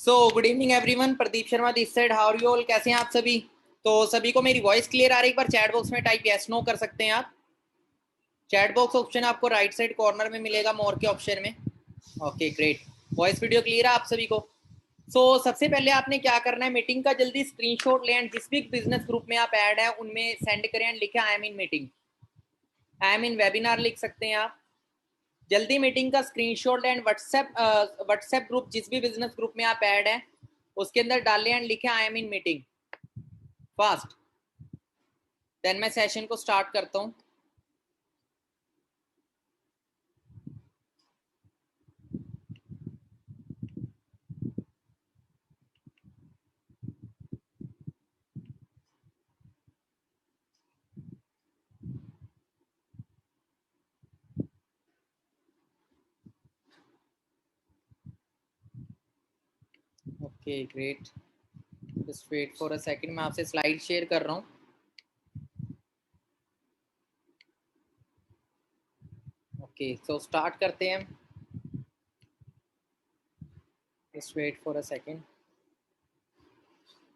So good evening everyone, Pradeep Sharma this side. How are you all? कैसे हैं आप सभी? तो सभी को मेरी वॉइस क्लियर आ रही है? एक बार चैट बॉक्स में टाइप यस नो कर सकते हैं आप। चैट बॉक्स ऑप्शन आपको राइट साइड कॉर्नर में मिलेगा, मोर के ऑप्शन में। Okay great, voice video clear है आप सभी को? सबसे पहले आपने क्या करना है, मीटिंग का जल्दी स्क्रीनशॉट लें एंड जिस भी बिजनेस ग्रुप में आप ऐड है उनमें सेंड करें एंड लिखें I am in meeting, I am in webinar लिख सकते हैं आप। जल्दी मीटिंग का स्क्रीनशॉट एंड व्हाट्सएप ग्रुप, जिस भी बिजनेस ग्रुप में आप ऐड हैं उसके अंदर डालें एंड लिखें I am in meeting fast. Then मैं सेशन को स्टार्ट करता हूं। Okay great, just wait for a second, मैं आपसे स्लाइड शेयर कर रहा हूं। ओके सो स्टार्ट करते हैं, just wait for a second.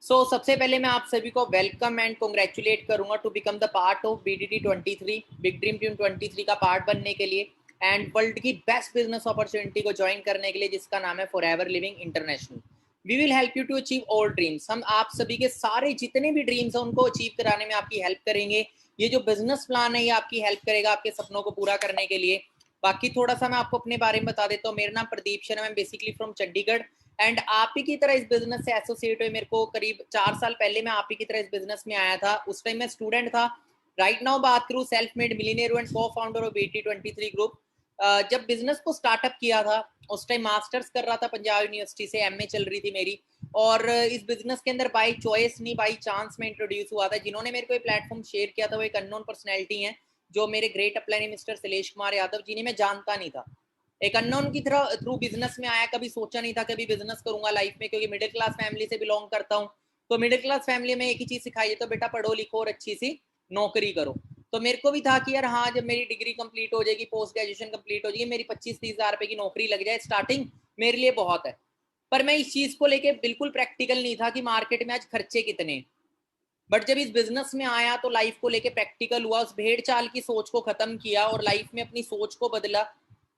सबसे पहले मैं आप सभी को वेलकम एंड कॉन्ग्रेचुलेट करूंगा to become the part of BDT 23, big dream team 23 का पार्ट बनने के लिए एंड वर्ल्ड की बेस्ट बिजनेस अपॉर्चुनिटी को ज्वाइन करने के लिए, जिसका नाम है forever living international. We will help you to achieve all dreams. हम आप सभी के सारे जितने भी ड्रीम्स हैं उनको अचीव कराने में आपकी हेल्प करेंगे। ये जो बिजनेस प्लान है ये आपकी हेल्प करेगा आपके सपनों को पूरा करने के लिए। बाकी थोड़ा सा मैं आपको अपने बारे में बता देता हूँ। मेरा नाम प्रदीप शर्मा है, बेसिकली फ्रॉम चंडीगढ़ एंड आप ही की तरह इस बिजनेस से एसोसिएट हुए मेरे को करीब 4 साल पहले। मैं आप ही की तरह इस बिजनेस में आया था, उस टाइम मैं स्टूडेंट था। राइट नाउ बात करूं, सेल्फ मेड मिलीनियर एंड को फाउंडर ऑफ BDT 23 ग्रुप। जब बिजनेस को स्टार्टअप किया था उस टाइम मास्टर्स कर रहा था पंजाब यूनिवर्सिटी से, MA चल रही थी मेरी। और इस बिजनेस के अंदर बाई चॉइस नहीं, बाई चांस में इंट्रोड्यूस हुआ था। जिन्होंने मेरे को ये प्लेटफॉर्म शेयर किया था वो एक अननोन पर्सनैलिटी है, जो मेरे great upline mister Shailesh Kumar Yadav, जिन्हें मैं जानता नहीं था। एक अननोन की तरह थ्रू बिजनेस में आया, कभी सोचा नहीं था कभी बिजनेस करूंगा लाइफ में, क्योंकि मिडिल क्लास फैमिली से बिलोंग करता हूँ। तो मिडिल क्लास फैमिली में एक ही चीज सिखाई है, तो बेटा पढ़ो लिखो और अच्छी सी नौकरी करो। तो मेरे को भी था कि यार हाँ, जब मेरी डिग्री कंप्लीट हो जाएगी, पोस्ट ग्रेजुएशन कंप्लीट हो जाएगी, मेरी 25-30 हज़ार रुपए की नौकरी लग जाए स्टार्टिंग, मेरे लिए बहुत है। पर मैं इस चीज को लेके बिल्कुल प्रैक्टिकल नहीं था कि मार्केट में आज खर्चे कितने। बट जब इस बिजनेस में आया तो लाइफ को लेके प्रैक्टिकल हुआ, उस भेड़ चाल की सोच को खत्म किया और लाइफ में अपनी सोच को बदला।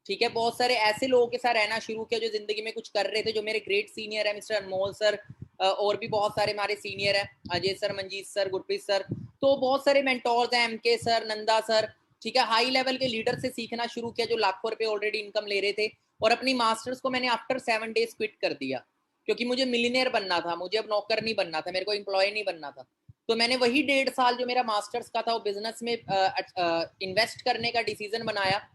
ठीक है, बहुत सारे ऐसे लोगों के साथ रहना शुरू किया जो जिंदगी में कुछ कर रहे थे, जो मेरे ग्रेट सीनियर है, मिस्टर अनमोल सर, और भी बहुत सारे हमारे सीनियर है, Ajay sir, Manjeet sir, Gurpreet sir. तो बहुत सारे मेंटोर्स हैं, MK सर, नंदा सर। ठीक है, हाई लेवल के लीडर से सीखना शुरू किया जो लाखों रुपए ऑलरेडी इनकम ले रहे थे। और अपनी मास्टर्स को मैंने आफ्टर 7 डेज क्विट कर दिया, क्योंकि मुझे मिलीनियर बनना था, मुझे अब नौकर नहीं बनना था, मेरे को एम्प्लॉय नहीं बनना था। तो मैंने वही 1.5 साल जो मेरा मास्टर्स का था वो बिजनेस में इन्वेस्ट करने का डिसीजन बनाया।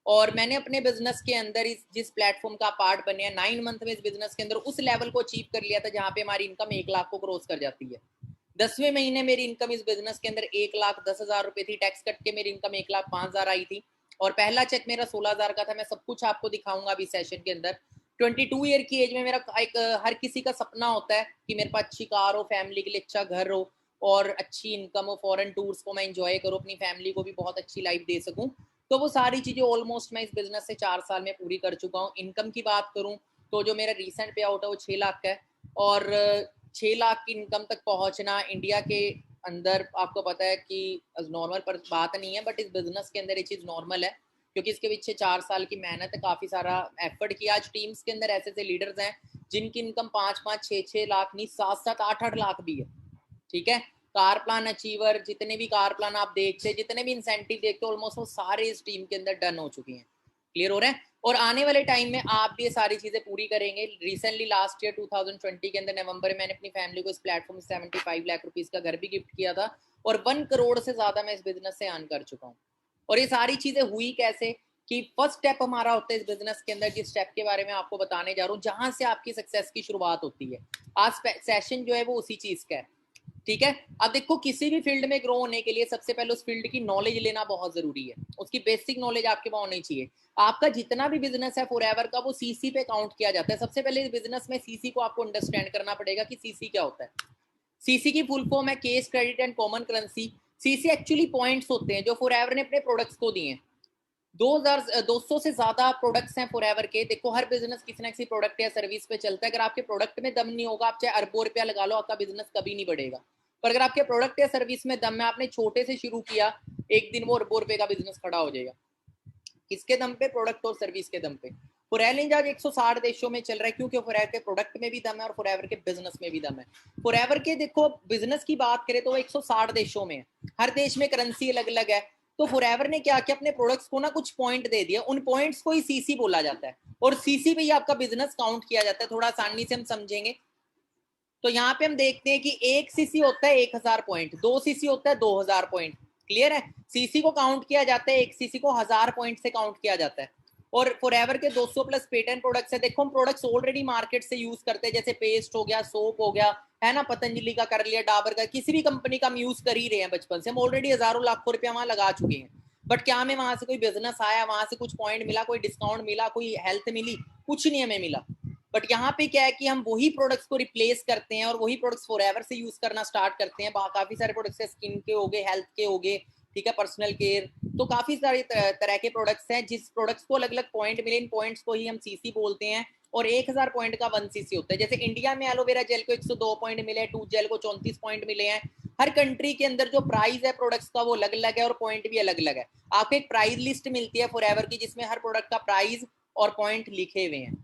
और मैंने अपने बिजनेस के अंदर इस जिस प्लेटफॉर्म का पार्ट बने हैं 9 मंथ में, इस बिजनेस के अंदर उस लेवल को अचीव कर लिया था जहां पे हमारी इनकम 1 लाख को क्रॉस कर जाती है। 10वें महीने मेरी इनकम इस बिजनेस के अंदर 1,10,000 रुपए थी। टैक्स कट के मेरी इनकम 1,05,000 आई थी। और पहला चेक मेरा 16,000 का था। मैं सब कुछ आपको दिखाऊंगा अभी सेशन के अंदर। 22 ईयर की एज में मेरा एक हर किसी का सपना होता है कि मेरे पास अच्छी कार हो, फैमिली के लिए अच्छा घर हो और अच्छी इनकम हो, फॉरेन टूर्स को मैं एंजॉय करूँ, अपनी फैमिली को भी बहुत अच्छी लाइफ दे सकूं। तो वो सारी चीजें ऑलमोस्ट मैं इस बिजनेस से 4 साल में पूरी कर चुका हूँ। इनकम की बात करूँ तो जो मेरा रिसेंट पे आउट है वो 6 लाख का है। और 6 लाख की इनकम तक पहुंचना इंडिया के अंदर आपको पता है कि नॉर्मल पर बात नहीं है, बट इस बिजनेस के अंदर ये चीज नॉर्मल है, क्योंकि इसके पीछे 4 साल की मेहनत है, काफी सारा एफर्ट किया। आज टीम्स के अंदर ऐसे ऐसे लीडर्स हैं जिनकी इनकम 5-5, 6-6 लाख नहीं, 7-7, 8-8 लाख भी है। ठीक है, कार प्लान अचीवर, जितने भी कार प्लान आप देखते, जितने भी इंसेंटिव देखते, ऑलमोस्ट वो सारे इस टीम के अंदर डन हो चुकी हैं, क्लियर हो रहे हैं। और आने वाले टाइम में आप भी ये सारी चीजें पूरी करेंगे। रिसेंटली लास्ट ईयर 2020 के अंदर नवंबर में मैंने अपनी फैमिली को इस प्लेटफॉर्म 75 लाख रुपीज का घर भी गिफ्ट किया था। और 1 करोड़ से ज्यादा मैं इस बिजनेस से अर्न कर चुका हूँ। और ये सारी चीजें हुई कैसे कि फर्स्ट स्टेप हमारा होता है इस बिजनेस के अंदर, जिस स्टेप के बारे में आपको बताने जा रहा हूँ, जहां से आपकी सक्सेस की शुरुआत होती है। आज सेशन जो है वो उसी चीज का है। ठीक है, अब देखो, किसी भी फील्ड में ग्रो होने के लिए सबसे पहले उस फील्ड की नॉलेज लेना बहुत जरूरी है। उसकी बेसिक नॉलेज आपके पास होनी चाहिए। आपका जितना भी बिजनेस है फॉरएवर का, वो सीसी पे काउंट किया जाता है। सबसे पहले बिजनेस में सीसी को आपको अंडरस्टैंड करना पड़ेगा कि सीसी क्या होता है। सीसी की फुल फॉर्म है case, credit and common currency. CC actually points होते हैं जो फॉरएवर ने अपने प्रोडक्ट्स को दिए हैं। 200 से ज्यादा प्रोडक्ट्स हैं फॉरएवर के। देखो हर बिजनेस किसी ना किसी प्रोडक्ट या सर्विस पे चलता है। अगर आपके प्रोडक्ट में दम नहीं होगा, आप चाहे अरबों रुपया लगा लो, आपका बिजनेस कभी नहीं बढ़ेगा। पर अगर आपके प्रोडक्ट या सर्विस में दम है, आपने छोटे से शुरू किया, एक दिन वो अरबों रुपए का बिजनेस खड़ा हो जाएगा। किसके दम पे? प्रोडक्ट और सर्विस के दम पे। फॉरएवर आज 160 देशों में चल रहा है, क्योंकि फॉरएवर के प्रोडक्ट में भी दम है और फॉरएवर के बिजनेस में भी दम है। फॉरएवर के देखो बिजनेस की बात करें तो वो 160 देशों में है, हर देश में करेंसी अलग अलग है। तो फॉरएवर ने क्या किया, अपने प्रोडक्ट्स को ना कुछ पॉइंट दे दिया, उन पॉइंट्स को ही सीसी बोला जाता है, और सीसी पे ही आपका बिजनेस काउंट किया जाता है। थोड़ा आसानी से हम समझेंगे तो यहाँ पे हम देखते हैं कि एक सीसी होता है 1000 पॉइंट, 2 सीसी होता है 2000 पॉइंट। क्लियर है? सीसी को काउंट किया जाता है, एक सीसी को 1000 पॉइंट से काउंट किया जाता है। और फॉरएवर के 200 प्लस पेटेंट प्रोडक्ट्स है। देखो हम प्रोडक्ट्स ऑलरेडी मार्केट से यूज करते हैं, जैसे पेस्ट हो गया, सोप हो गया, है ना, पतंजलि का कर लिया, डाबर का, किसी भी कंपनी का हम यूज कर ही रहे हैं बचपन से। हम ऑलरेडी हजारों लाखों रुपया वहां लगा चुके हैं। बट क्या हमें वहां से कोई बिजनेस आया, वहां से कुछ पॉइंट मिला, कोई डिस्काउंट मिला, कोई हेल्थ मिली? कुछ नहीं हमें मिला। बट यहाँ पे क्या है कि हम वही प्रोडक्ट्स को रिप्लेस करते हैं और वही प्रोडक्ट्स फॉरएवर से यूज करना स्टार्ट करते हैं। काफी सारे प्रोडक्ट्स है, स्किन के हो गए, हेल्थ के हो गए, ठीक है, पर्सनल केयर, तो काफी सारे तरह के प्रोडक्ट्स हैं। जिस प्रोडक्ट्स को अलग अलग पॉइंट मिले, इन पॉइंट्स को ही हम सीसी बोलते हैं। और 1000 पॉइंट का 1 सीसी होता है। जैसे इंडिया में एलोवेरा जेल को 102 पॉइंट मिले हैं, टूथ जेल को 34 पॉइंट मिले हैं। हर कंट्री के अंदर जो प्राइस है प्रोडक्ट्स का वो अलग अलग है और पॉइंट भी अलग अलग है। आपको एक प्राइस लिस्ट मिलती है फॉरएवर की, जिसमें हर प्रोडक्ट का प्राइस और पॉइंट लिखे हुए हैं।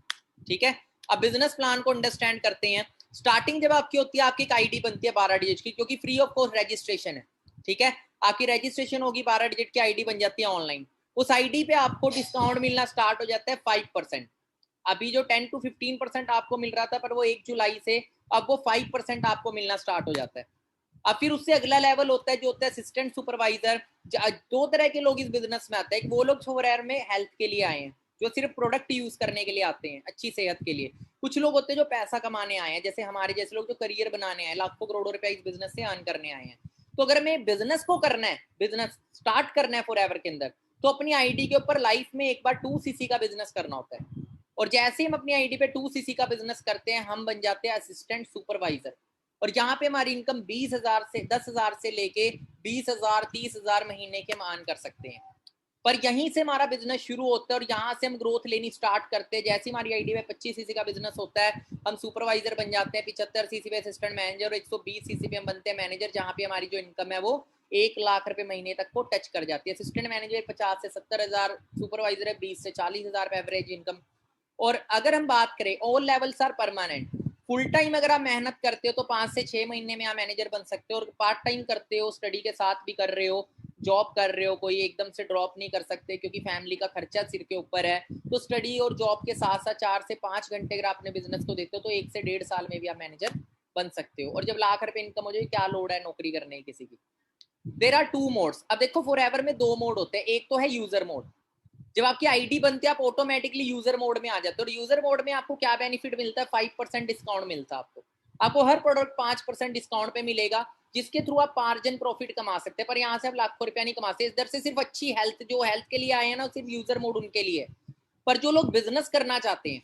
ठीक है, अब बिजनेस प्लान को अंडरस्टैंड करते हैं। स्टार्टिंग जब आपकी होती है, आपकी एक आईडी बनती है 12 डिजिट की, क्योंकि फ्री ऑफ कॉस्ट रजिस्ट्रेशन है। ठीक है, आपकी रजिस्ट्रेशन होगी, 12 डिजिट की आईडी बन जाती है ऑनलाइन। उस आईडी पे आपको डिस्काउंट मिलना स्टार्ट हो जाता है 5%। अभी जो 10 to 15% आपको मिल रहा था, पर वो 1 जुलाई से अब वो 5% आपको मिलना स्टार्ट हो जाता है। अब फिर उससे अगला लेवल होता है जो होता है असिस्टेंट सुपरवाइजर। 2 तरह के लोग इस बिजनेस में आते हैं। वो लोग फॉरएवर में हेल्थ के लिए आए हैं, जो सिर्फ प्रोडक्ट यूज करने के लिए आते हैं, अच्छी सेहत के लिए। कुछ लोग होते हैं जो पैसा कमाने आए हैं, जैसे हमारे जैसे लोग जो करियर बनाने आए, लाखों करोड़ों रुपया इस बिजनेस से अर्न करने आए हैं। तो अगर हमें बिजनेस को करना है, बिजनेस स्टार्ट करना है फॉरएवर के अंदर, तो अपनी आईडी के ऊपर लाइफ में एक बार 2 सीसी का बिजनेस करना होता है। और जैसे ही हम अपनी आईडी पे 2 सीसी का बिजनेस करते हैं, हम बन जाते हैं असिस्टेंट सुपरवाइजर। और यहाँ पे हमारी इनकम 20,000 से 10,000 से लेके 20,000 30,000 महीने के हम अर्न कर सकते हैं। पर यहीं से हमारा बिजनेस शुरू होता है और यहाँ से हम ग्रोथ लेनी स्टार्ट करते हैं। जैसे हमारी आईडी में 25 सीसी का बिजनेस होता है, हम सुपरवाइजर बन जाते हैं। 75 सीसी पे असिस्टेंट मैनेजर और 120 सीसी पे हम बनते हैं मैनेजर, जहाँ पे हमारी जो इनकम है वो 1 लाख रुपए महीने तक को टच कर जाती है। असिस्टेंट मैनेजर 50 से 70,000, सुपरवाइजर है 20 से 40,000 एवरेज इनकम। और अगर हम बात करें all levels are permanent, full time अगर आप मेहनत करते हो तो 5 से 6 महीने में आप मैनेजर बन सकते हो। और पार्ट टाइम करते हो, स्टडी के साथ भी कर रहे हो, जॉब कर रहे हो, कोई एकदम से ड्रॉप नहीं कर सकते क्योंकि फैमिली का खर्चा सिर के ऊपर है। तो स्टडी और जॉब के साथ साथ 4 से 5 घंटे अगर अपने बिजनेस को देते हो तो 1 से 1.5 साल में भी आप मैनेजर बन सकते हो। और जब लाख रुपए इनकम हो जाए, क्या लोड है नौकरी करने की किसी की? There are 2 modes. अब देखो फॉरएवर में 2 मोड होते हैं। एक तो है यूजर मोड। जब आपकी आईडी बनती है, आप ऑटोमेटिकली यूजर मोड में आ जाते हो। और यूजर मोड में आपको क्या बेनिफिट मिलता है? 5% डिस्काउंट मिलता है आपको हर प्रोडक्ट 5% डिस्काउंट पे मिलेगा, जिसके थ्रू आप मार्जिन प्रॉफिट कमा सकते हैं। पर यहाँ से आप लाखों रुपया नहीं कमाते। इधर से सिर्फ अच्छी हेल्थ, जो हेल्थ के लिए आए हैं ना, सिर्फ यूजर मोड उनके लिए। पर जो लोग बिजनेस करना चाहते हैं,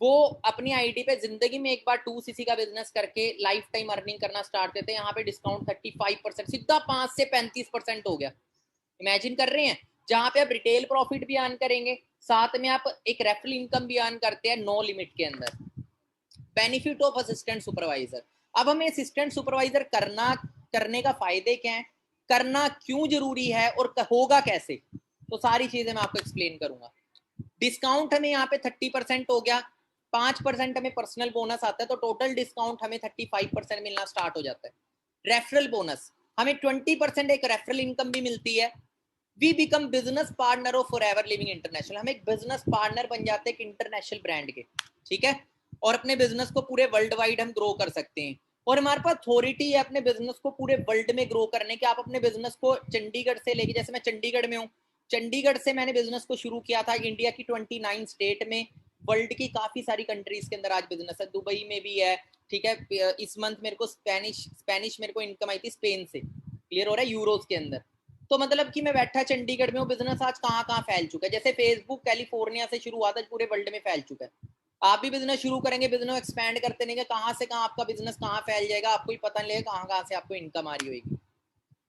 वो अपनी आईडी पे जिंदगी में एक बार 2 सीसी का बिजनेस करके लाइफ टाइम अर्निंग करना स्टार्ट करते हैं। यहाँ पे डिस्काउंट 35%, सीधा 5 से 35% हो गया। इमेजिन कर रहे हैं, जहां पे आप रिटेल प्रॉफिट भी अर्न करेंगे, साथ में आप एक रेफरल इनकम भी अर्न करते हैं, नो लिमिट के अंदर। Benefit of assistant supervisor. अब हमें असिस्टेंट सुपरवाइजर करने का फायदे क्या है, करना क्यों जरूरी है और होगा कैसे, तो सारी चीजें मैं आपको एक्सप्लेन करूंगा। डिस्काउंट हमें यहाँ पे 30% हो गया, 5% हमें पर्सनल बोनस आता है, तो टोटल डिस्काउंट हमें 35% मिलना स्टार्ट हो जाता है। रेफरल बोनस, हमें 20% एक रेफरल इनकम भी मिलती है। We become business partner of forever living international. हम एक बिजनेस पार्टनर बन जाते हैं एक इंटरनेशनल ब्रांड के, ठीक है। और अपने बिजनेस को पूरे वर्ल्ड वाइड हम ग्रो कर सकते हैं। और हमारे पास अथॉरिटी है अपने बिजनेस को पूरे वर्ल्ड में ग्रो करने के। आप अपने बिजनेस को चंडीगढ़ से लेके, जैसे मैं चंडीगढ़ में हूँ, चंडीगढ़ से मैंने बिजनेस को शुरू किया था। इंडिया की 29 स्टेट में, वर्ल्ड की काफी सारी कंट्रीज के अंदर आज बिजनेस है। दुबई में भी है, ठीक है। इस मंथ मेरे को स्पेनिश मेरे को इनकम आई थी स्पेन से, क्लियर हो रहा है, यूरोज के अंदर। तो मतलब कि मैं बैठा चंडीगढ़ में हूँ, बिजनेस आज कहाँ कहाँ फैल चुका है। जैसे फेसबुक कैलिफोर्निया से शुरू हुआ था, पूरे वर्ल्ड में फैल चुका है। आप भी बिजनेस शुरू करेंगे, बिजनेस एक्सपैंड करते रहेंगे, कहाँ से कहाँ आपका बिजनेस कहाँ फैल जाएगा, आपको ही पता नहीं लगेगा कहाँ कहाँ से आपको इनकम आ रही होगी।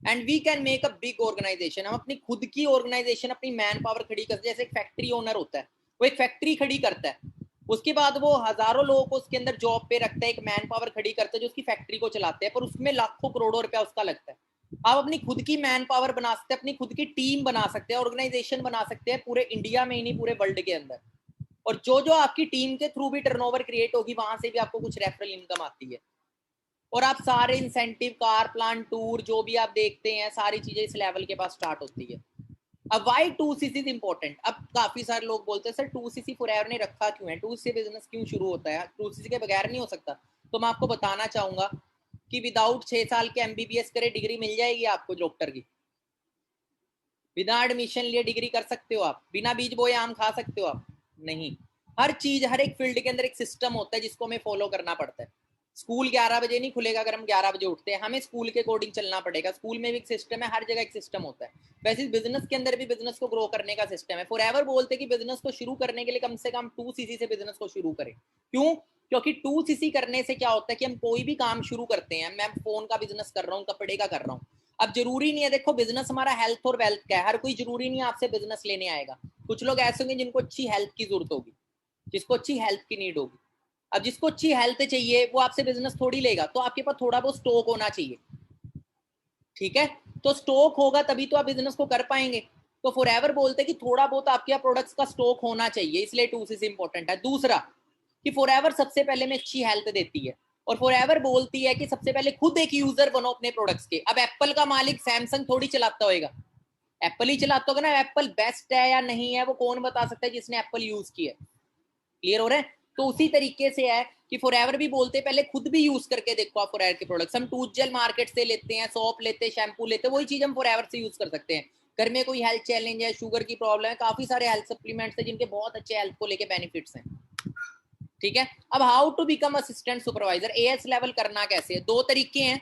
And we can make a big organization. हम अपनी खुद की ऑर्गेनाइजेशन, अपनी मैन पावर खड़ी करते हैं। जैसे एक फैक्ट्री ओनर होता है, वो एक फैक्ट्री खड़ी करता है, उसके बाद वो हजारों लोगों को उसके अंदर जॉब पे रखता है, एक मैन पावर खड़ी करता है जो उसकी फैक्ट्री को चलाते हैं, पर उसमें लाखों करोड़ों रुपया उसका लगता है। आप अपनी खुद की मैन पावर बना सकते हैं, अपनी खुद की टीम बना सकते हैं, ऑर्गेनाइजेशन बना सकते हैं, पूरे इंडिया में ही नहीं पूरे वर्ल्ड के अंदर। और जो जो आपकी टीम के थ्रू भी टर्नओवर क्रिएट होगी, वहां से भी आपको कुछ रेफरल इनकम आती है। और आप सारे इंसेंटिव, कार प्लान, टूर, जो भी आप देखते हैं, सारी चीजें इस लेवल के पास स्टार्ट होती है। अब वाई 2cc इज इंपॉर्टेंट। अब काफी सारे लोग बोलते हैं सर 2cc फॉरएवर ने रखा क्यों है, 2cc बिजनेस क्यों शुरू होता है, 2cc के बगैर नहीं हो सकता। तो मैं आपको बताना चाहूंगा कि विदाउट 6 साल के एमबीबीएस करे डिग्री मिल जाएगी आपको डॉक्टर की। बिना एडमिशन लिए डिग्री कर सकते हो आप, बिना बीज बोए आम खा सकते हो आप? नहीं। हर चीज, हर एक फील्ड के अंदर एक सिस्टम होता है जिसको हमें फॉलो करना पड़ता है। स्कूल 11 बजे नहीं खुलेगा अगर हम 11 बजे उठते हैं, हमें स्कूल के अकॉर्डिंग चलना पड़ेगा। स्कूल में भी एक सिस्टम है, हर जगह एक सिस्टम होता है। वैसे बिजनेस के अंदर भी बिजनेस को ग्रो करने का सिस्टम है। फॉरएवर बोलते कि बिजनेस को शुरू करने के लिए कम से कम 2cc से बिजनेस को शुरू करें। क्यों? क्योंकि 2cc करने से क्या होता है कि हम कोई भी काम शुरू करते हैं, मैं फोन का बिजनेस कर रहा हूँ, कपड़े का कर रहा हूँ, अब जरूरी नहीं है, देखो बिजनेस हमारा हेल्थ और वेल्थ का है, हर कोई जरूरी नहीं है आपसे बिजनेस लेने आएगा। कुछ लोग ऐसे होंगे जिनको अच्छी हेल्थ की जरूरत होगी, जिसको अच्छी हेल्थ की नीड होगी। अब जिसको अच्छी हेल्थ चाहिए वो आपसे बिजनेस थोड़ी लेगा, तो आपके पास थोड़ा बहुत स्टॉक होना चाहिए। ठीक है, तो स्टॉक होगा तभी तो आप बिजनेस को कर पाएंगे। तो फॉरएवर बोलते हैं कि थोड़ा बहुत आपके प्रोडक्ट्स का स्टॉक होना चाहिए, इसलिए 2cc इंपॉर्टेंट है। दूसरा कि फॉरएवर सबसे पहले में अच्छी हेल्थ देती है, और फॉरएवर बोलती है कि सबसे पहले खुद एक यूजर बनो अपने प्रोडक्ट्स के। अब एप्पल का मालिक सैमसंग थोड़ी चलाता होगा, एप्पल ही चलाता होगा ना। एप्पल बेस्ट है या नहीं है वो कौन बता सकता है जिसने एप्पल यूज किया है। क्लियर हो रहा है? तो उसी तरीके से है कि फॉरएवर भी बोलते हैं पहले खुद भी यूज करके देखो आप फॉरएवर के प्रोडक्ट्स। हम टूथ जेल मार्केट से लेते हैं, सोप लेते हैं, शैम्पू लेते हैं, वही चीज हम फॉरएवर से यूज कर सकते हैं। घर में कोई हेल्थ चैलेंज है, शुगर की प्रॉब्लम है, काफी सारे हेल्थ सप्लीमेंट्स है जिनके बहुत अच्छे हेल्थ को लेके बेनिफिट्स हैं। ठीक है, अब how to become assistant supervisor, AS level करना कैसे है? दो तरीके हैं।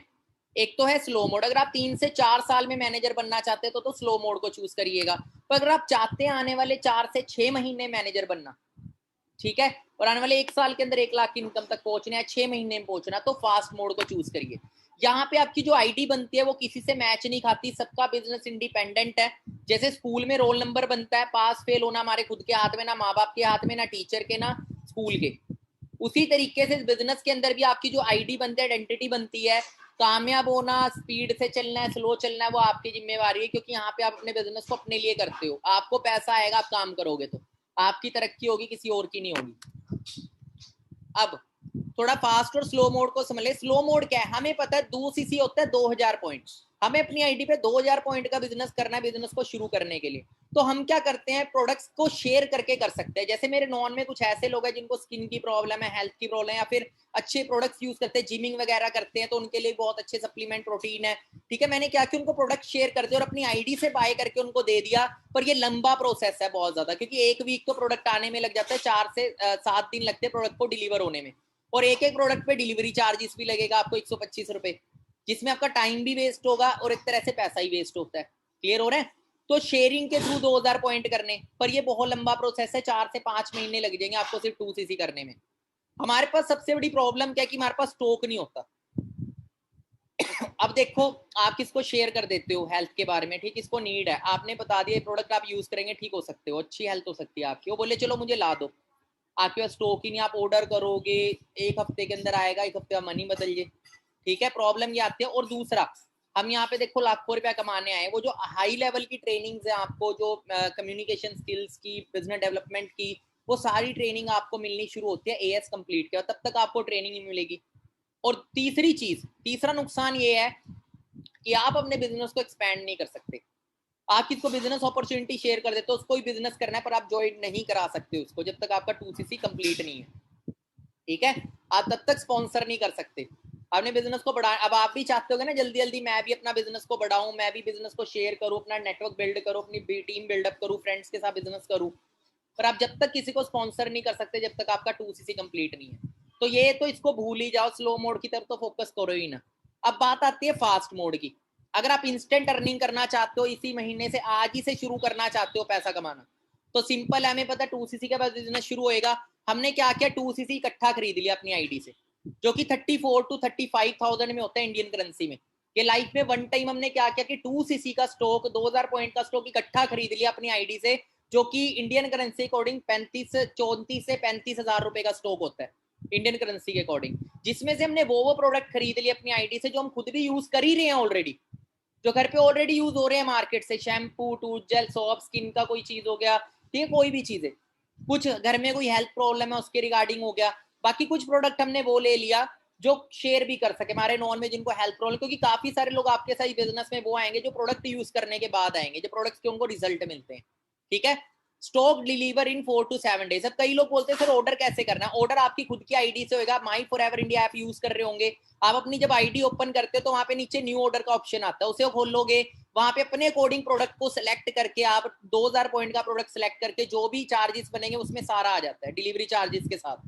एक तो है स्लो मोड, अगर आप 3 से 4 साल में मैनेजर बनना चाहते हैं तो स्लो मोड को चूज करिएगा। पर अगर आप चाहते हैं आने वाले 4 से 6 महीने मैनेजर बनना, ठीक है, और आने वाले 1 साल के अंदर 1 लाख की इनकम तक पहुंचना है, 6 महीने में पहुंचना, तो फास्ट मोड को चूज करिए। यहाँ पे आपकी जो आईडी बनती है वो किसी से मैच नहीं खाती, सबका बिजनेस इंडिपेंडेंट है। जैसे स्कूल में रोल नंबर बनता है, पास फेल होना हमारे खुद के हाथ में, ना माँ बाप के हाथ में, ना टीचर के, ना स्कूल के। उसी तरीके से बिजनेस के अंदर भी आपकी जो आईडी बनती है, आइडेंटिटी बनती है, कामयाब होना, स्पीड से चलना है, स्लो चलना है, वो आपकी जिम्मेवारी है। क्योंकि यहाँ पे आप अपने बिजनेस को अपने लिए करते हो, आपको पैसा आएगा आप काम करोगे तो आपकी तरक्की होगी, किसी और की नहीं होगी। अब थोड़ा फास्ट और स्लो मोड को समझ ले। स्लो मोड क्या है? हमें पता है 2cc होता है 2000 पॉइंट, हमें अपनी आईडी पे 2000 पॉइंट का बिजनेस करना है, बिजनेस को शुरू करने के लिए। तो हम क्या करते हैं, प्रोडक्ट्स को शेयर करके कर सकते हैं। जैसे मेरे नॉन में कुछ ऐसे लोग हैं जिनको स्किन की प्रॉब्लम है, हेल्थ की प्रॉब्लम है, या फिर अच्छे प्रोडक्ट्स यूज करते हैं, जिमिंग वगैरह करते हैं, तो उनके लिए बहुत अच्छे सप्लीमेंट, प्रोटीन है। ठीक है, मैंने क्या कि उनको प्रोडक्ट शेयर कर दिया और अपनी आईडी से बाय करके उनको दे दिया। पर ये लंबा प्रोसेस है बहुत ज्यादा, क्योंकि एक वीक तो प्रोडक्ट आने में लग जाता है, 4 से 7 दिन लगते हैं प्रोडक्ट को डिलीवर होने में। और एक एक प्रोडक्ट पे डिलीवरी चार्जेस भी लगेगा आपको 125 रुपए, जिसमें आपका टाइम भी वेस्ट होगा और एक तरह से पैसा ही वेस्ट होता है। क्लियर हो रहा है? तो शेयरिंग के थ्रू 2000 पॉइंट करने पर ये बहुत लंबा प्रोसेस है, 4 से 5 महीने लग जाएंगे आपको सिर्फ 2cc करने में। हमारे पास सबसे बड़ी प्रॉब्लम क्या है कि हमारे पास स्टॉक नहीं होता। अब देखो, आप किसको शेयर कर देते हो हेल्थ के बारे में, ठीक, इसको नीड है, आपने बता दिया प्रोडक्ट आप यूज करेंगे, ठीक हो सकते हो, अच्छी हेल्थ हो सकती है आपकी, वो बोले चलो मुझे ला दो, आपके पास स्टॉक ही नहीं, आप ऑर्डर करोगे 1 हफ्ते के अंदर आएगा, 1 हफ्ते का मनी बदल जाए। ठीक है, प्रॉब्लम ये आती है। और दूसरा, हम यहाँ पे देखो लाखों रुपया कमाने आए, वो जो हाई लेवल की ट्रेनिंग है आपको, जो कम्युनिकेशन स्किल्स की, बिजनेस डेवलपमेंट की, वो सारी ट्रेनिंग आपको मिलनी शुरू होती है एएस कंप्लीट के, तब तक आपको ट्रेनिंग नहीं मिलेगी। और तीसरी चीज, तीसरा नुकसान ये है कि आप अपने बिजनेस को एक्सपैंड नहीं कर सकते। आप किसको बिजनेस अपॉर्चुनिटी शेयर कर देते हो, उसको ही बिजनेस करना है, पर आप ज्वाइन नहीं करा सकते उसको जब तक आपका 2cc कंप्लीट नहीं है। ठीक है, आप तब तक स्पॉन्सर नहीं कर सकते। आपने बिजनेस को बढ़ा, अब आप भी चाहते हो ना जल्दी जल्दी मैं भी अपना बिजनेस को बढ़ाऊं, मैं भी बिजनेस को शेयर करूं, अपना नेटवर्क बिल्ड करूं, अपनी टीम बिल्डअप करूं, फ्रेंड्स के साथ बिजनेस करूं, पर आप जब तक किसी को स्पॉन्सर नहीं कर सकते जब तक आपका 2cc कंप्लीट नहीं है। तो ये तो इसको भूल ही जाओ, स्लो मोड की तरफ तो फोकस करो ही ना। अब बात आती है फास्ट मोड की। अगर आप इंस्टेंट अर्निंग करना चाहते हो, इसी महीने से, आज ही से शुरू करना चाहते हो पैसा कमाना, तो सिंपल है, हमें पता 2cc के बाद बिजनेस शुरू होएगा। हमने क्या किया, 2cc इकट्ठा खरीद लिया अपनी आईडी से, जो कि 34 to 35,000 में होता है इंडियन करेंसी में। कि लाइफ में वन टाइम हमने क्या किया कि 2cc का स्टॉक 2000 पॉइंट का स्टॉक इकट्ठा खरीद लिया अपनी आईडी से, जो कि इंडियन करेंसी अकॉर्डिंग 34 से 35 हजार रुपए का स्टॉक होता है इंडियन करेंसी के अकॉर्डिंग, जिसमें से हमने वो प्रोडक्ट खरीद लिए अपनी आईडी से जो हम खुद भी यूज कर ही रहे हैं ऑलरेडी, जो घर पे ऑलरेडी यूज हो रहे हैं मार्केट से, shampoo, tooth gel, soap, skin का कोई चीज हो गया, ठीक है, कोई भी चीज है, कुछ घर में कोई हेल्थ प्रॉब्लम है उसके रिगार्डिंग हो गया, बाकी कुछ प्रोडक्ट हमने वो ले लिया जो शेयर भी कर सके हमारे नॉन में जिनको हेल्थ प्रॉब्लम, क्योंकि काफी सारे लोग आपके साथ बिजनेस में वो आएंगे जो प्रोडक्ट यूज करने के बाद आएंगे, जो प्रोडक्ट्स के उनको रिजल्ट मिलते हैं, ठीक है। Stock deliver in 4 to 7 days. अब कई लोग बोलते हैं सर ऑर्डर कैसे करना है, ऑर्डर आपकी खुद की आईडी से होगा, माई for ever India app use कर रहे होंगे आप, अपनी जब आईडी ओपन करते हो तो वहां पे नीचे न्यू ऑर्डर का ऑप्शन आता है, उसे खोल लोगे, वहां पे अपने अकॉर्डिंग प्रोडक्ट को सिलेक्ट करके आप 2000 पॉइंट का प्रोडक्ट सिलेक्ट करके जो भी चार्जेस बनेंगे उसमें सारा आ जाता है डिलीवरी चार्जेस के साथ।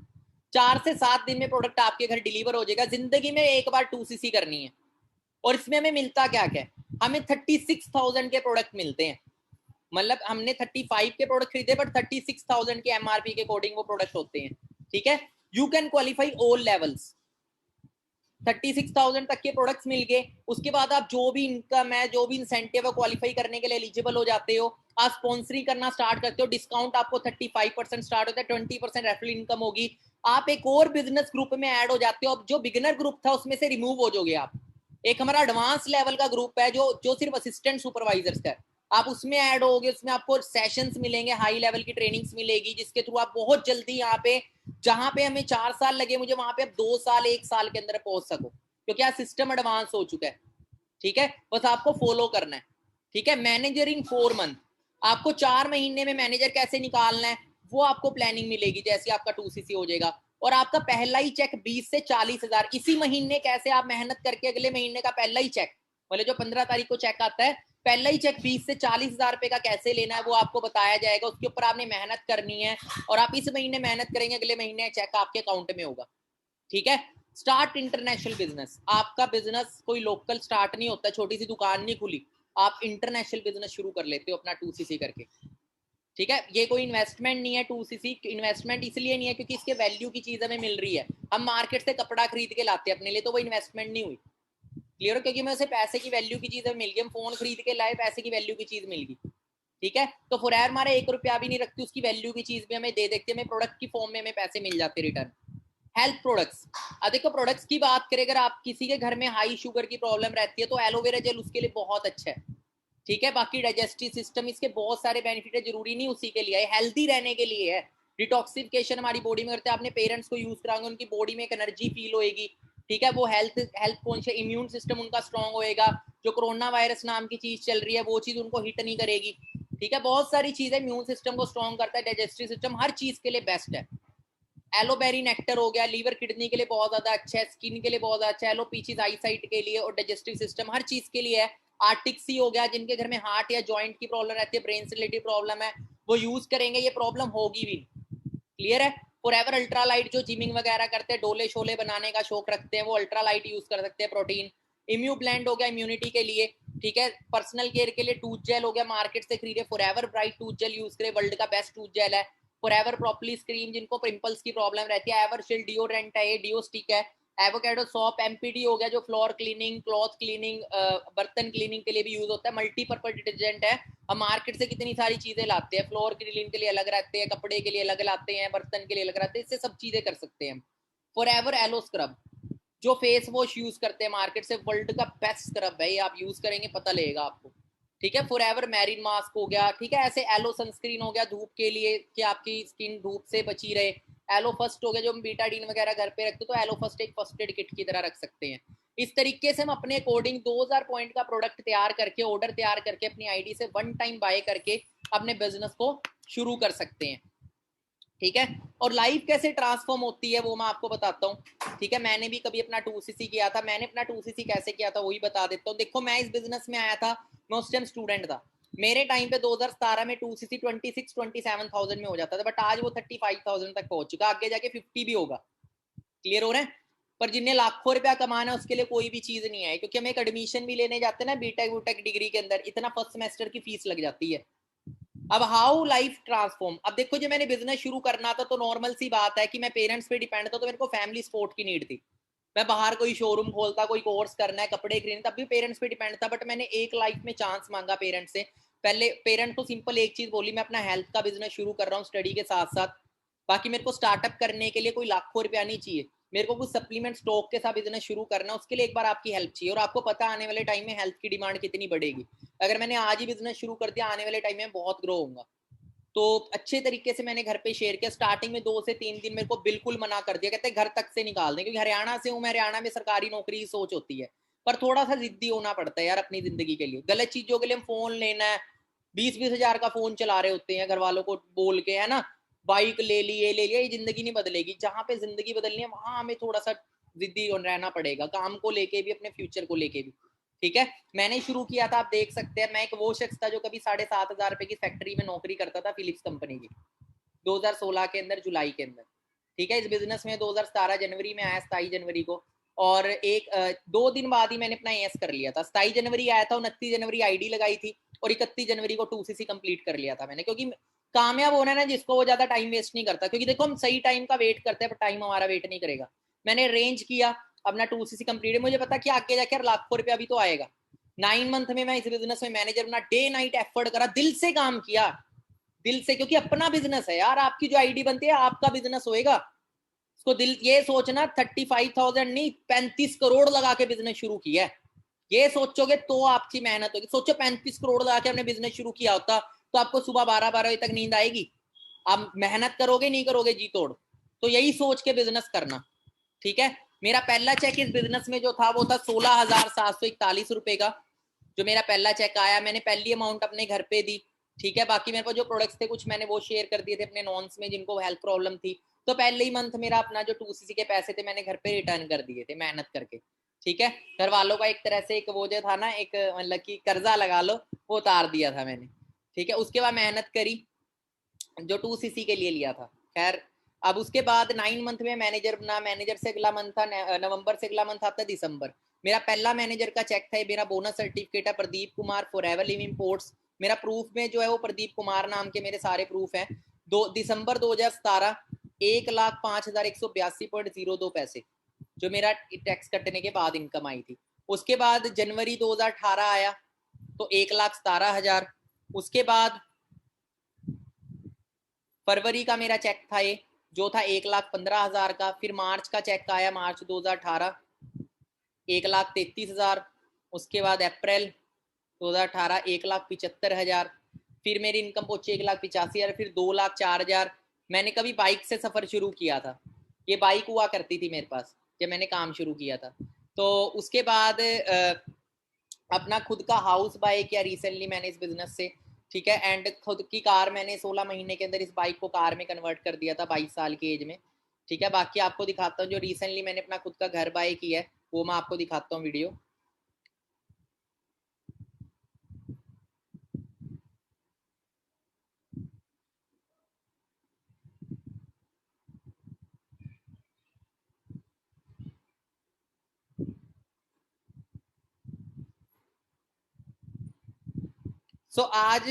4 से 7 दिन में प्रोडक्ट आपके घर डिलीवर हो जाएगा। जिंदगी में एक बार 2cc करनी है, और इसमें हमें मिलता क्या क्या है, हमें 36,000 के प्रोडक्ट मिलते हैं, मतलब हमने 35 के प्रोडक्ट खरीदे बट 36,000 के एमआरपी के अकॉर्डिंग वो प्रोडक्ट होते हैं, ठीक है। You can qualify all levels, 36,000 तक के प्रोडक्ट्स मिल गए, उसके बाद आप जो भी इनकम है, जो भी इंसेंटिव है, क्वालिफाई करने के लिए एलिजिबल हो जाते हो, आप स्पॉन्सरिंग करना स्टार्ट करते हो, डिस्काउंट आपको 35% स्टार्ट होता है, 20% रेफरल इनकम होगी, आप एक और बिजनेस ग्रुप में ऐड हो जाते हो, अब जो बिगिनर ग्रुप था उसमें से रिमूव हो जाओगे आप, एक हमारा एडवांस लेवल का ग्रुप है जो सिर्फ असिस्टेंट सुपरवाइजर्स का है, आप उसमें ऐड होगे, उसमें आपको सेशंस मिलेंगे, हाई लेवल की ट्रेनिंग्स मिलेगी, जिसके थ्रू आप बहुत जल्दी यहाँ पे, जहां पे हमें 4 साल लगे मुझे, वहां पे आप 2 साल 1 साल के अंदर पहुंच सको, क्योंकि आज सिस्टम एडवांस हो चुका है, ठीक है, बस आपको फॉलो करना है, ठीक है। मैनेजर इन 4 मंथ, आपको 4 महीने में मैनेजर कैसे निकालना है वो आपको प्लानिंग मिलेगी जैसे आपका 2cc हो जाएगा, और आपका पहला ही चेक 20 से 40 हजार इसी महीने, कैसे आप मेहनत करके अगले महीने का पहला ही चेक, मतलब जो 15 तारीख को चेक आता है, पहला ही चेक 20 से 40 हजार रुपए का कैसे लेना है वो आपको बताया जाएगा, उसके ऊपर आपने मेहनत करनी है, और आप इस महीने मेहनत करेंगे, अगले महीने चेक आपके अकाउंट में होगा, ठीक है। स्टार्ट इंटरनेशनल बिजनेस, आपका बिजनेस कोई लोकल स्टार्ट नहीं होता, छोटी सी दुकान नहीं खुली, आप इंटरनेशनल बिजनेस शुरू कर लेते हो अपना 2cc करके, ठीक है। ये कोई इन्वेस्टमेंट नहीं है, 2cc इन्वेस्टमेंट इसलिए नहीं है क्योंकि इसके वैल्यू की चीज हमें मिल रही है, हम मार्केट से कपड़ा खरीद के लाते हैं अपने लिए, तो वो इन्वेस्टमेंट नहीं हुई, क्लियर हो, क्योंकि मैं उसे पैसे की वैल्यू की चीज मिल गई, हम फोन खरीद के लाए, पैसे की वैल्यू की चीज मिल गई, ठीक है। तो फॉरएवर हमारे 1 रुपया भी नहीं रखती, उसकी वैल्यू की चीज भी हमें दे देते, हमें प्रोडक्ट की फॉर्म में हमें पैसे मिल जाते रिटर्न। हेल्थ प्रोडक्ट्स, अब देखो प्रोडक्ट्स की बात करें, अगर आप किसी के घर में हाई शुगर की प्रॉब्लम रहती है तो एलोवेरा जेल उसके लिए बहुत अच्छा है, ठीक है। बाकी डाइजेस्टिव सिस्टम, इसके बहुत सारे बेनिफिट है, जरूरी नहीं उसी के लिए है, हेल्थी रहने के लिए है, डिटॉक्सिफिकेशन हमारी बॉडी में करते हैं, आपने पेरेंट्स को यूज कराएंगे उनकी बॉडी में एक एनर्जी फील होएगी, ठीक है, वो हेल्थ कॉन्शियस, इम्यून सिस्टम उनका स्ट्रांग होएगा, जो कोरोना वायरस नाम की चीज चल रही है वो चीज उनको हिट नहीं करेगी, ठीक है। बहुत सारी चीजें इम्यून सिस्टम को स्ट्रांग करता है, डाइजेस्टिव सिस्टम हर चीज के लिए बेस्ट है। एलोबेरी नेक्टर हो गया, लीवर किडनी के लिए बहुत ज्यादा अच्छा है, स्किन के लिए बहुत ज्यादा अच्छा है, एलोपीचीज आई साइट के लिए और डाइजेस्टिव सिस्टम हर चीज के लिए है। आर्टिक सी हो गया, जिनके घर में हार्ट या जॉइंट की प्रॉब्लम रहती है, ब्रेन से रिलेटेड प्रॉब्लम है, वो यूज करेंगे, ये प्रॉब्लम होगी भी, क्लियर है। फॉरएवर अल्ट्रालाइट, जो जिमिंग वगैरह करते हैं, डोले शोले बनाने का शौक रखते हैं, वो अल्ट्रालाइट यूज कर सकते हैं, प्रोटीन। इम्यू ब्लेंड हो गया इम्यूनिटी के लिए, ठीक है। पर्सनल केयर के लिए टूथ जेल हो गया, मार्केट से खरीदे, forever bright tooth gel use करे, वर्ल्ड का बेस्ट टूथ जेल है। फॉरएवर प्रॉपर्ली क्रीम, जिनको पिंपल्स की प्रॉब्लम रहती है, एवर शील्ड डिओड्रेंट है, ये डिओ स्टिक है। एवोकेडो सॉप, एमपीडी हो गया, जो फ्लोर क्लीनिंग, क्लॉथ क्लीनिंग, बर्तन क्लीनिंग के लिए भी यूज होता है, मल्टीपर्पज डिटर्जेंट है। हम मार्केट से कितनी सारी चीजें लाते हैं, फ्लोर क्लीनिंग के लिए अलग रहते हैं, कपड़े के लिए अलग लाते हैं, बर्तन के लिए अलग रहते हैं, इससे सब चीजें कर सकते हैं हम। फॉरएवर एलो स्क्रब, जो फेस वॉश यूज करते हैं मार्केट से, वर्ल्ड का बेस्ट स्क्रब है ये, आप यूज करेंगे पता लगेगा आपको, ठीक है। फॉरएवर मैरिन मास्क हो गया, ठीक है। ऐसे एलो सनस्क्रीन हो गया धूप के लिए कि आपकी स्किन धूप से बची रहे। एलो फर्स्ट हो गया, जो हम बीटाडीन वगैरह घर पे रखते, तो एलो फर्स्ट एक फर्स्ट एड किट की तरह रख सकते हैं। इस तरीके से हम अपने अकॉर्डिंग 2000 पॉइंट का प्रोडक्ट तैयार करके, ऑर्डर तैयार करके, अपनी आईडी से वन टाइम बाय करके अपने बिजनेस को शुरू कर सकते हैं, ठीक है। और लाइफ कैसे ट्रांसफॉर्म होती है वो मैं आपको बताता हूँ, ठीक है। मैंने भी कभी अपना 2cc किया था, मैंने अपना 2cc कैसे किया था वही बता देता हूँ। देखो मैं इस बिजनेस में आया था, मैं उस टाइम स्टूडेंट था, मेरे टाइम पे 2017 में 2cc 26-27,000 में हो जाता था, बट आज वो 35,000 तक पहुंच चुका, आगे जाके 50 भी होगा, क्लियर हो रहा है। पर जिन्हें लाखों रुपया कमाना है उसके लिए कोई भी चीज नहीं है, क्योंकि हम एक एडमिशन भी लेने जाते हैं ना बीटेक वूटेक डिग्री के अंदर, इतना फर्स्ट सेमेस्टर की फीस लग जाती है। अब हाउ लाइफ ट्रांसफॉर्म, अब देखो जब मैंने बिजनेस शुरू करना था तो नॉर्मल सी बात है कि मैं पेरेंट्स पे डिपेंड था, तो मेरे को फैमिली सपोर्ट की नीड थी, मैं बाहर कोई शोरूम खोलता, कोई कोर्स करना है, कपड़े खरीदने, तब भी पेरेंट्स पे डिपेंड था। बट मैंने एक लाइफ में चांस मांगा पेरेंट्स से। पहले पेरेंट को सिंपल एक चीज बोली, मैं अपना हेल्थ का बिजनेस शुरू कर रहा हूँ स्टडी के साथ साथ, बाकी मेरे को स्टार्टअप करने के लिए कोई लाखों रुपया नहीं चाहिए, मेरे को कुछ सप्लीमेंट स्टॉक के साथ बिजनेस शुरू करना है, उसके लिए एक बार आपकी हेल्प चाहिए। और आपको पता आने वाले टाइम में हेल्थ की डिमांड कितनी बढ़ेगी। अगर मैंने आज ही बिजनेस शुरू कर दिया, आने वाले टाइम में बहुत ग्रो होगा। तो अच्छे तरीके से मैंने घर पे शेयर किया। स्टार्टिंग में 2 से 3 दिन मेरे को बिल्कुल मना कर दिया, कहते घर तक से निकाल दें, क्योंकि हरियाणा से हूँ मैं, हरियाणा में सरकारी नौकरी की सोच होती है। पर थोड़ा सा जिद्दी होना पड़ता है यार अपनी जिंदगी के लिए। गलत चीजों के लिए हम फोन लेना है, 20-20 हजार का फोन चला रहे होते हैं घर वालों को बोल के, है ना, बाइक ले ली, ये ले लिया, ये जिंदगी नहीं बदलेगी। जहां पे जिंदगी बदलनी है वहां हमें थोड़ा सा जिद्दी रहना पड़ेगा, काम को लेके भी, अपने फ्यूचर को लेके भी। ठीक है, मैंने शुरू किया था, आप देख सकते हैं, मैं एक वो शख्स था जो कभी 7,500 रुपए की फैक्ट्री में नौकरी करता था, फिलिप्स कंपनी की, 2016 के अंदर, जुलाई के अंदर। ठीक है, इस बिजनेस में 2017 जनवरी में आया, 27 जनवरी को। और 2 दिन बाद ही मैंने अपना एस कर लिया था। 27 जनवरी आया था, 29 जनवरी आईडी लगाई थी, और 31 जनवरी को 2cc कंप्लीट कर लिया था मैंने। क्योंकि कामयाब होना है ना जिसको, वो ज्यादा टाइम वेस्ट नहीं करता। क्योंकि देखो हम सही टाइम का वेट करते हैं, पर टाइम हमारा वेट नहीं करेगा। मैंने अरेंज किया अपना 2cc कंप्लीट, मुझे पता कि आगे जाकर लाखों रुपया भी तो आएगा। 9 मंथ में मैं इस बिजनेस में मैनेजर अपना डे नाइट एफर्ट करा, दिल से काम किया, दिल से। क्योंकि अपना बिजनेस है यार, आपकी जो आईडी बनती है आपका बिजनेस होएगा। उसको दिल ये सोचना, 35,000 नहीं, 35 करोड़ लगा के बिजनेस शुरू किया है। ये सोचोगे तो आपकी मेहनत होगी। सोचो 35 करोड़ लगा के हमने बिजनेस शुरू किया होता तो आपको सुबह 12-12 बजे तक नींद आएगी? आप मेहनत करोगे, नहीं करोगे जी तोड़। तो यही सोच के बिजनेस करना। ठीक है, मेरा पहला चेक इस बिजनेस में जो था वो था 16,741 रुपए का। जो मेरा पहला चेक आया, मैंने पहली अमाउंट अपने घर पे दी। ठीक है, बाकी मेरे पास जो प्रोडक्ट्स थे कुछ मैंने वो शेयर कर दिए थे अपने नॉन्स में जिनको हेल्थ प्रॉब्लम थी। तो पहले ही मंथ मेरा अपना जो 2cc के पैसे थे मैंने घर पे रिटर्न कर दिए थे मेहनत करके। ठीक है, घर वालों का एक तरह से एक वो जो था ना, एक मतलब कि कर्जा लगा लो, वो उतार दिया था मैंने। ठीक है, उसके बाद मेहनत करी जो 2cc के लिए लिया था। खैर, अब उसके बाद 9 मंथ में मैनेजर बना। मैनेजर से अगला मंथ था नवंबर, से अगला मंथ आता दिसंबर। मेरा पहला मैनेजर का चेक था, मेरा बोनस सर्टिफिकेट है, Pradeep Kumar forever live imports. मेरा प्रूफ में जो है वो प्रदीप कुमार नाम के मेरे सारे प्रूफ हैं। दिसंबर 2017, 1,05,182.02 जो मेरा टैक्स कटने के बाद इनकम आई थी। उसके बाद जनवरी 2018 आया तो 1,17,000। उसके बाद फरवरी का मेरा चेक था ये, जो था 1,15,000 का। फिर मार्च का चेक आया, मार्च 2018, 1,33,000। उसके बाद अप्रैल 2018, 1,75,000। फिर मेरी इनकम पहुंची 1,85,000, फिर 2,04,000। मैंने कभी बाइक से सफर शुरू किया था, ये बाइक हुआ करती थी मेरे पास जब मैंने काम शुरू किया था। तो उसके बाद अपना खुद का हाउस बाय किया रिसेंटली मैंने इस बिजनेस से। ठीक है, एंड खुद की कार मैंने 16 महीने के अंदर इस बाइक को कार में कन्वर्ट कर दिया था, 22 साल की एज में। ठीक है, बाकी आपको दिखाता हूँ जो रिसेंटली मैंने अपना खुद का घर बाय किया है, वो मैं आपको दिखाता हूँ वीडियो। सो आज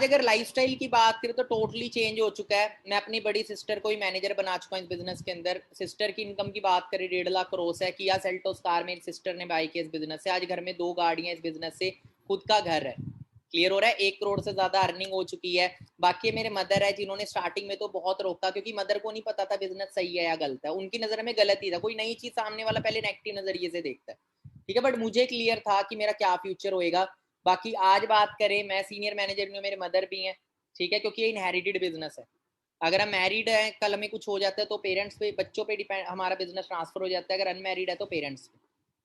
अगर लाइफस्टाइल की बात करें तो टोटली चेंज हो चुका है। मैं अपनी बड़ी सिस्टर को ही मैनेजर बना चुका हूँ इस बिजनेस के अंदर। सिस्टर की इनकम की बात करें 1.5 लाख क्रॉस है। किया सेल्टोस कार मेरी सिस्टर ने बाई किया इस बिजनेस से। आज घर में 2 गाड़ियां इस बिजनेस से, खुद का घर है। क्लियर हो रहा है, 1 करोड़ से ज्यादा अर्निंग हो चुकी है। बाकी मेरे मदर है जिन्होंने स्टार्टिंग में तो बहुत रोका, क्योंकि मदर को नहीं पता था बिजनेस सही है या गलत है। उनकी नजर में गलत ही था, कोई नई चीज सामने वाला पहले नेगेटिव नजरिए से देखता है। ठीक है, बट मुझे क्लियर था कि मेरा क्या फ्यूचर होएगा। बाकी आज बात करें, मैं सीनियर मैनेजर भी हूँ, मेरे मदर भी हैं। ठीक है, क्योंकि ये इनहेरिटेड बिजनेस है। अगर हम मैरिड है, कल हमें कुछ हो जाता है तो पेरेंट्स पे, बच्चों पे डिपेंड हमारा बिजनेस ट्रांसफर हो जाता है। अगर अनमैरिड है तो पेरेंट्स पे।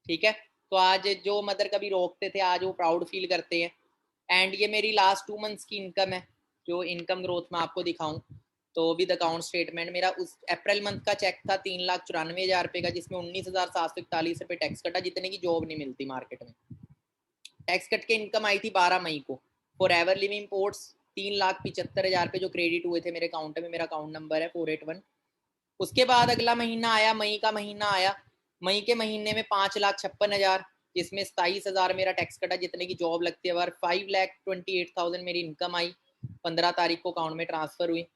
ठीक है, तो आज जो मदर कभी रोकते थे आज वो प्राउड फील करते हैं। एंड ये मेरी लास्ट 2 मंथ्स की इनकम है, जो इनकम ग्रोथ मैं आपको दिखाऊं तो विद अकाउंट स्टेटमेंट। मेरा उस अप्रैल मंथ का चेक था 3,94,000 रुपये का, जिसमें 19,741 रुपये टैक्स कटा, जितने की जॉब नहीं मिलती मार्केट में। टैक्स कट के इनकम आई थी 12 मई को। फॉर एवर लिव इंपोर्ट्स 3,75,000 रुपये जो क्रेडिट हुए थे मेरे अकाउंट में। मेरा अकाउंट नंबर है 481। उसके बाद अगला महीना आया, मई का महीना आया। मई के महीने में 5,56,000, जिसमें 27,000 मेरा टैक्स कटा, जितने की जॉब लगती है। 5,28,000 मेरी इनकम आई, 15 तारीख को अकाउंट में ट्रांसफर हुई।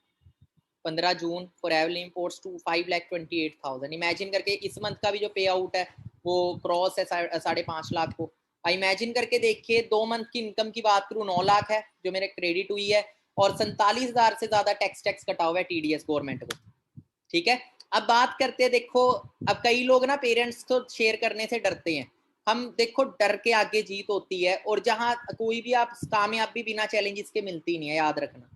15 जून for every imports to 5,28,000। Imagine करके इस मंथ का भी जो पे आउट है वो क्रॉस है 5.5 लाख को। इमेजिन करके देखिए 2 मंथ की इनकम की बात करूँ 9 लाख है जो मेरे क्रेडिट हुई है, और 47,000 से ज्यादा टैक्स कटा हुआ है टीडीएस गवर्नमेंट को। ठीक है, अब बात करते हैं, देखो अब कई लोग ना पेरेंट्स को शेयर करने से डरते हैं। हम देखो डर के आगे जीत होती है, और जहां कोई भी आप कामयाबी बिना चैलेंजेस के मिलती नहीं है, याद रखना।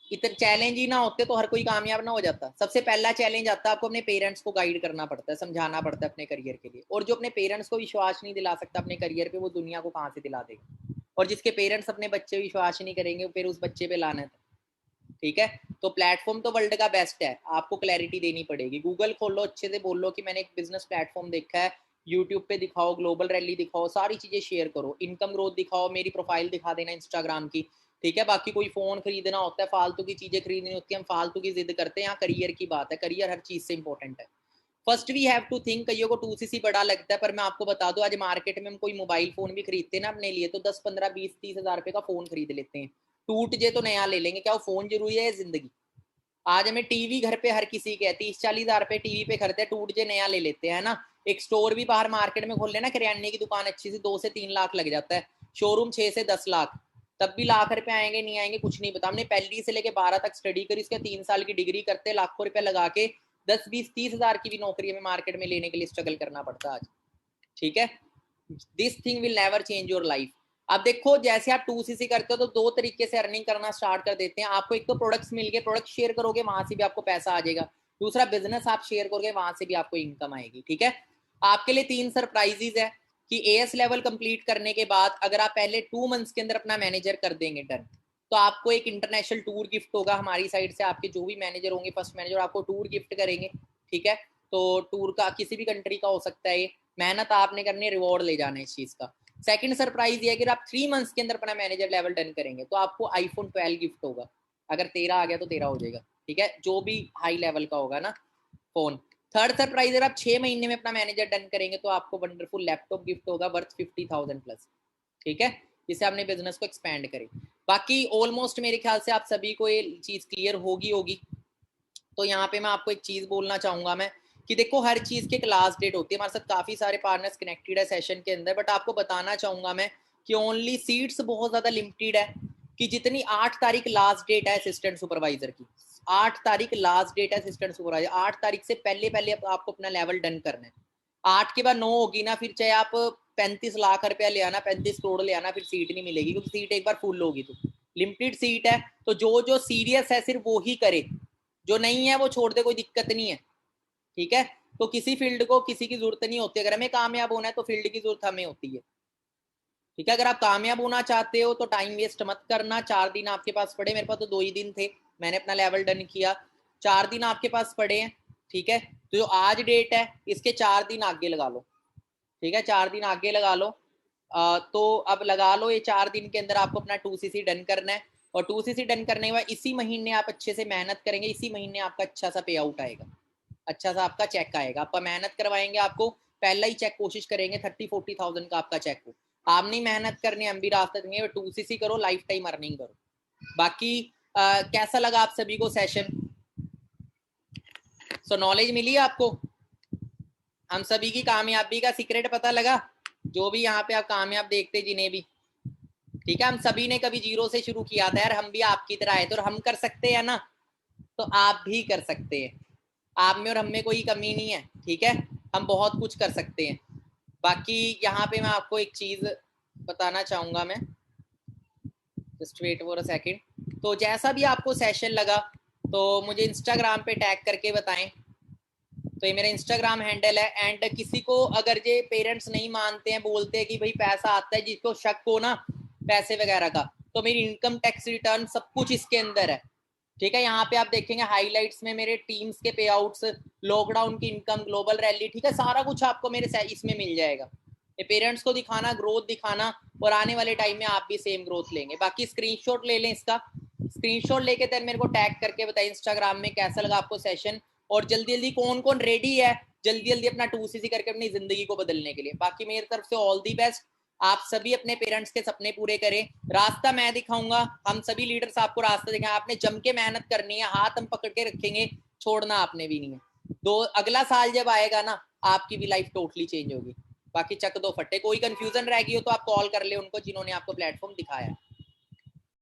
इतने चैलेंज ही ना होते तो हर कोई कामयाब ना हो जाता। सबसे पहला चैलेंज आता है, आपको अपने पेरेंट्स को गाइड करना पड़ता है, समझाना पड़ता है अपने करियर के लिए। और जो अपने पेरेंट्स को विश्वास नहीं दिला सकता अपने करियर पे, वो दुनिया को कहाँ से दिला देगा। और जिसके पेरेंट्स अपने बच्चे विश्वास नहीं करेंगे, फिर उस बच्चे पे लानत है। ठीक है, तो प्लेटफॉर्म तो वर्ल्ड का बेस्ट है, आपको क्लैरिटी देनी पड़ेगी। गूगल खोलो, अच्छे से बोलो कि मैंने एक बिजनेस प्लेटफॉर्म देखा है, यूट्यूब पे दिखाओ, ग्लोबल रैली दिखाओ, सारी चीजें शेयर करो, इनकम ग्रोथ दिखाओ, मेरी प्रोफाइल दिखा देना इंस्टाग्राम की। ठीक है, बाकी कोई फोन खरीदना होता है, फालतू की चीजें खरीदनी होती है, हम फालतू की जिद करते हैं। यहाँ करियर की बात है, करियर हर चीज से इंपॉर्टेंट है। First we have to think. कईयों को 2cc बड़ा लगता है, पर मैं आपको बता दूं आज मार्केट में हम कोई मोबाइल फोन भी खरीदते हैं ना अपने लिए, तो 10 15 20 30 हजार रुपए का फोन खरीद लेते हैं। टूट जाए तो नया ले लेंगे, क्या वो फोन जरूरी है जिंदगी? आज हमें टीवी घर पे हर किसी के 30-40 हजार रुपए टीवी पे खरीदते हैं, टूट जाए नया ले लेते हैं ना। एक स्टोर भी बाहर मार्केट में खोल लेना, किराने की दुकान अच्छी से 2 से 3 लाख लग जाता है, शोरूम 6 से 10 लाख, तब भी लाख रुपए आएंगे नहीं आएंगे कुछ नहीं पता। हमने पहली से लेके 12 तक स्टडी करी, उसके 3 साल की डिग्री करते लाखों रुपए लगा के 10 20 30 हजार की भी नौकरी हमें मार्केट में लेने के लिए स्ट्रगल करना पड़ता है आज। ठीक है, this thing will never change your life. अब देखो जैसे आप 2cc करते हो तो 2 तरीके से अर्निंग करना स्टार्ट कर देते हैं आपको। एक तो प्रोडक्ट्स मिल गए, प्रोडक्ट शेयर करोगे, वहां से भी आपको पैसा आ जाएगा। दूसरा बिजनेस आप शेयर करोगे, वहां से भी आपको इनकम आएगी। ठीक है, आपके लिए 3 सरप्राइजेज है कि एएस लेवल कंप्लीट करने के बाद अगर आप पहले 2 मंथ्स के अंदर अपना मैनेजर कर देंगे डन, तो आपको एक इंटरनेशनल टूर गिफ्ट होगा हमारी साइड से। आपके जो भी मैनेजर होंगे, फर्स्ट मैनेजर, आपको टूर गिफ्ट करेंगे। ठीक है, तो टूर का किसी भी कंट्री का हो सकता है, मेहनत आपने करनी है, रिवॉर्ड ले जाना है इस चीज का। सेकंड सरप्राइज ये है कि आप 3 मंथ्स के अंदर अपना मैनेजर लेवल डन करेंगे तो आपको आईफोन 12 गिफ्ट होगा। अगर 13 आ गया तो 13 हो जाएगा। ठीक है, जो भी हाई लेवल का होगा ना फोन। थर्ड सरप्राइज, अगर आप 6 महीने में अपना मैनेजर डन करेंगे तो आपको वंडरफुल लैपटॉप गिफ्ट होगा वर्थ 50,000 प्लस। ठीक है, जिससे आपने बिजनेस को एक्सपैंड करे। बाकी ऑलमोस्ट मेरे ख्याल से आप सभी को ये चीज क्लियर होगी। तो यहाँ पे मैं आपको एक चीज बोलना चाहूंगा मैं कि देखो हर चीज की एक लास्ट डेट होती है। हमारे साथ काफी सारे पार्टनर्स कनेक्टेड है सेशन के अंदर, बट आपको बताना चाहूंगा मैं कि ओनली सीट्स बहुत ज्यादा लिमिटेड है। कि जितनी 8 तारीख लास्ट डेट है असिस्टेंट सुपरवाइजर की, 8 तारीख लास्ट डेट है असिस्टेंट सुपरवाइजर। 8 तारीख से पहले पहले आपको अपना लेवल डन करना है। 8 के बाद 9 होगी ना, फिर चाहे आप 35 लाख रुपया ले आना, 35 करोड़ ले आना, फिर सीट नहीं मिलेगी, क्योंकि सीट एक बार फुल होगी। तो लिमिटेड सीट है, तो जो सीरियस है सिर्फ वो ही करे, जो नहीं है वो छोड़ दे, कोई दिक्कत नहीं है। ठीक है, तो किसी फील्ड को किसी की जरूरत नहीं होती। अगर हमें कामयाब होना है तो फील्ड की जरूरत हमें होती है। ठीक है, अगर आप कामयाब होना चाहते हो तो टाइम वेस्ट मत करना। 4 दिन आपके पास पड़े, मेरे पास तो 2 ही दिन थे, मैंने अपना लेवल डन किया। 4 दिन आपके पास पड़े हैं। ठीक है, तो जो आज डेट है इसके 4 दिन आगे लगा लो। ठीक है, 4 दिन आगे लगा लो। तो अब लगा लो, ये 4 दिन के अंदर आपको अपना 2cc डन करना है। और 2cc डन करने के बाद इसी महीने आप अच्छे से मेहनत करेंगे, इसी महीने आपका अच्छा सा पे आउट आएगा, अच्छा सा आपका चेक आएगा। आपका मेहनत करवाएंगे, आपको पहला ही चेक कोशिश करेंगे 30-40,000 का आपका चेक हो। आप नहीं मेहनत करनी, हम भी रास्ता देंगे, 2cc करो, लाइफ टाइम अर्निंग करो। बाकी कैसा लगा आप सभी को सेशन? सो नॉलेज मिली आपको? हम सभी की कामयाबी का सीक्रेट पता लगा? जो भी यहाँ पे आप कामयाब देखते जिन्हें भी, ठीक है, हम सभी ने कभी जीरो से शुरू किया था यार, हम भी आपकी तरह आए थे, और हम कर सकते हैं ना, तो आप भी कर सकते हैं। आप में और हम में कोई कमी नहीं है। ठीक है, हम बहुत कुछ कर सकते हैं। बाकी यहाँ पे मैं आपको एक चीज बताना चाहूंगा मैं, just wait for a second. तो जैसा भी आपको सेशन लगा तो मुझे इंस्टाग्राम पे टैग करके बताएं। तो ये मेरा इंस्टाग्राम हैंडल है। एंड किसी को अगर ये पेरेंट्स नहीं मानते हैं, बोलते हैं कि भाई पैसा आता है, जिसको शक हो ना पैसे वगैरह का, तो मेरी इनकम टैक्स रिटर्न सब कुछ इसके अंदर है। ठीक है, यहाँ पे आप देखेंगे हाइलाइट्स में मेरे टीम्स के पे आउट्स, लॉकडाउन की इनकम, ग्लोबल रैली। ठीक है, सारा कुछ आपको मेरे इसमें मिल जाएगा। ये पेरेंट्स को दिखाना, ग्रोथ दिखाना, और आने वाले टाइम में आप भी सेम ग्रोथ लेंगे। बाकी स्क्रीनशॉट ले लें इसका, स्क्रीनशॉट लेके देन मेरे को टैग करके बताइए इंस्टाग्राम में कैसा लगा आपको सेशन, और जल्दी जल्दी कौन कौन रेडी है जल्दी जल्दी अपना 2cc करके अपनी जिंदगी को बदलने के लिए। बाकी मेरी तरफ से ऑल दी बेस्ट। आप सभी अपने पेरेंट्स के सपने पूरे करें, रास्ता मैं दिखाऊंगा, हम सभी लीडर्स आपको रास्ता दिखाएं, आपने जम के मेहनत करनी है, हाथ हम पकड़ के रखेंगे, छोड़ना आपने भी नहीं है। अगला साल जब आएगा ना, आपकी भी लाइफ टोटली चेंज होगी। बाकी चक दो फट्टे, कोई कंफ्यूजन रह गई हो तो आप कॉल कर ले उनको जिन्होंने आपको प्लेटफॉर्म दिखाया है।